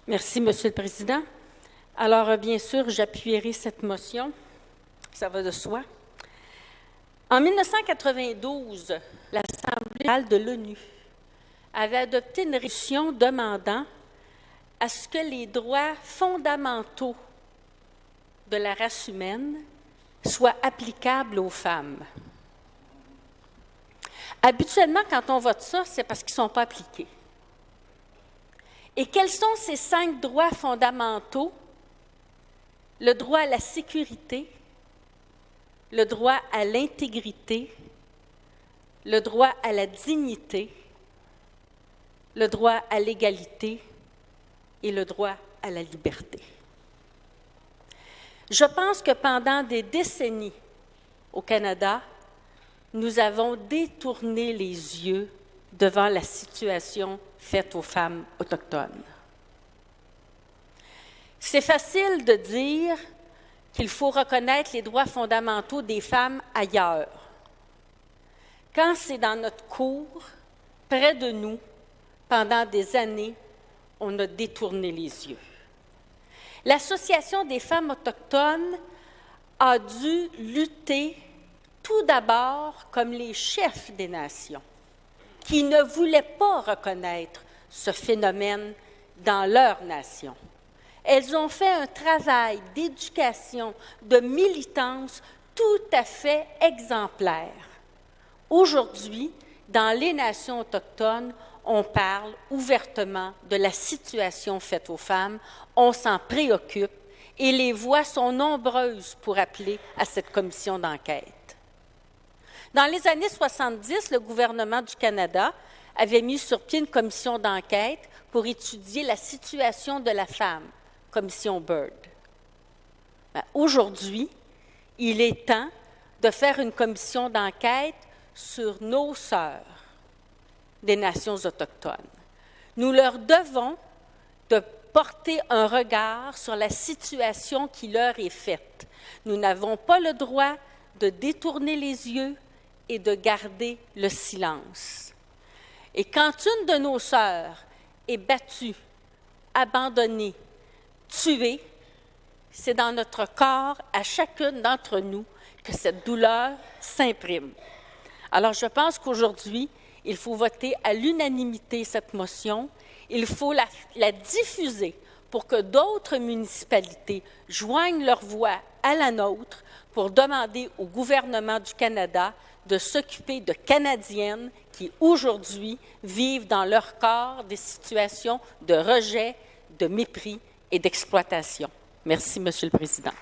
Merci, Monsieur le Président. Alors, bien sûr, j'appuierai cette motion. Ça va de soi. En 1992, l'Assemblée générale de l'ONU avait adopté une résolution demandant à ce que les droits fondamentaux de la race humaine soient applicables aux femmes. Habituellement, quand on vote ça, c'est parce qu'ils ne sont pas appliqués. Et quels sont ces 5 droits fondamentaux? Le droit à la sécurité, le droit à l'intégrité, le droit à la dignité, le droit à l'égalité et le droit à la liberté. Je pense que pendant des décennies au Canada, nous avons détourné les yeux devant la situation faite aux femmes autochtones. C'est facile de dire qu'il faut reconnaître les droits fondamentaux des femmes ailleurs. Quand c'est dans notre cour, près de nous, pendant des années, on a détourné les yeux. L'Association des femmes autochtones a dû lutter tout d'abord comme les chefs des nations, qui ne voulaient pas reconnaître ce phénomène dans leur nation. Elles ont fait un travail d'éducation, de militance tout à fait exemplaire. Aujourd'hui, dans les nations autochtones, on parle ouvertement de la situation faite aux femmes, on s'en préoccupe et les voix sont nombreuses pour appeler à cette commission d'enquête. Dans les années 70, le gouvernement du Canada avait mis sur pied une commission d'enquête pour étudier la situation de la femme, commission Bird. Aujourd'hui, il est temps de faire une commission d'enquête sur nos sœurs des nations autochtones. Nous leur devons de porter un regard sur la situation qui leur est faite. Nous n'avons pas le droit de détourner les yeux et de garder le silence. Et quand une de nos sœurs est battue, abandonnée, tuée, c'est dans notre corps, à chacune d'entre nous, que cette douleur s'imprime. Alors, je pense qu'aujourd'hui, il faut voter à l'unanimité cette motion. Il faut la diffuser pour que d'autres municipalités joignent leur voix à la nôtre pour demander au gouvernement du Canada de s'occuper de Canadiennes qui, aujourd'hui, vivent dans leur corps des situations de rejet, de mépris et d'exploitation. Merci, Monsieur le Président.